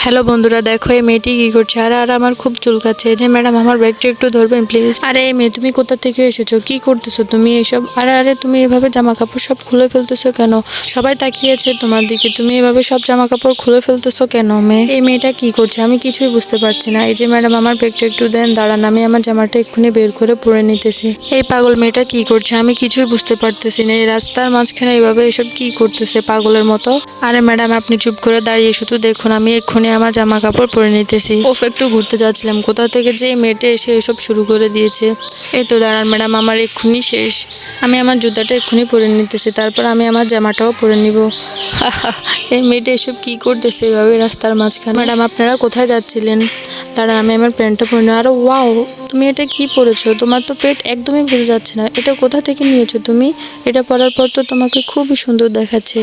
Hello বন্ধুরা, দেখো এই মেয়েটি কি করছে। আরে আরে আমার খুব চুলকাচ্ছে। এই যে ম্যাডাম, আমার ব্যাগটা একটু ধরবেন প্লিজ। আরে এই মেয়ে, তুমি কোথা থেকে এসেছো? কি করতেছো তুমি এসব? আরে আরে তুমি এভাবে জামা কাপড় সব খুলে ফেলতেছো কেন? সবাই তাকিয়েছে তোমার দিকে, তুমি এভাবে সব জামা কাপড় খুলে ফেলতেছো কেন? এই মেয়েটা কি করছে আমি কিছুই বুঝতে পারছি না। এই যে ম্যাডাম, আমার ব্যাগটা একটু দেন, দাঁড়ান, আমি আমার জামাটা এক্ষুনি বের করে পরে নিতেছি। এই পাগল মেয়েটা কি করছে আমি কিছুই বুঝতে পারতেছি না। এই রাস্তার মাঝখানে এইভাবে এসব কি করতেছে পাগলের মতো। আরে ম্যাডাম, আপনি চুপ করে দাঁড়িয়ে শুধু দেখুন, আমি এক্ষুনি আমার জামা কাপড় পরে নিতেছি। ওফ, একটু ঘুরতে যাচ্ছিলাম, কোথা থেকে যে এই মেয়েটা এসে এসব শুরু করে দিয়েছে। এই তো দাঁড়ান ম্যাডাম, আমার এক্ষুনি শেষ। আমি আমার জুতাটা এক্ষুনি পরে নিতেছি, তারপর আমি আমার জামাটাও পরে নিব। এই মেয়েটা এসব কি করতেছে এভাবে রাস্তার মাঝখানে। ম্যাডাম, আপনারা কোথায় যাচ্ছিলেন? দাঁড়ান, আমি আমার প্যান্টটা পরে নিই। আরে ওয়াও, তুমি এটা কি পরেছো? তোমার তো পেট একদমই বোঝা যাচ্ছে না। এটা কোথা থেকে নিয়েছো তুমি? এটা পরার পর তো তোমাকে খুবই সুন্দর দেখাচ্ছে।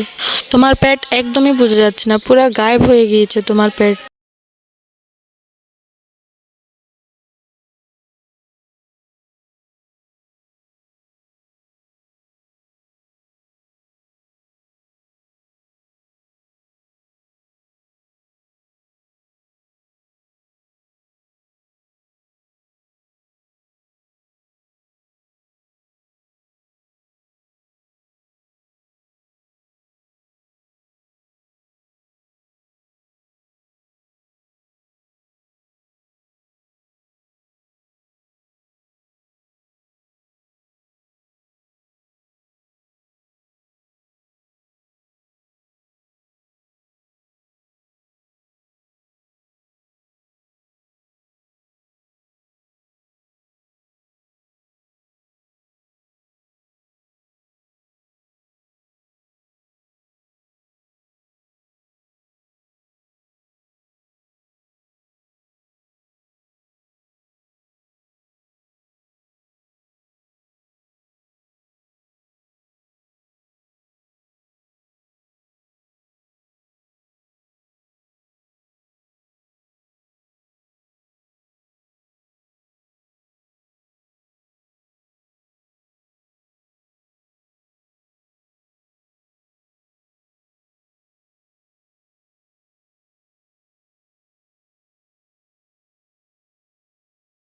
তোমার পেট একদমই বোঝা যাচ্ছে না, পুরো গায়েব হয়ে গিয়েছে তোমার পেট।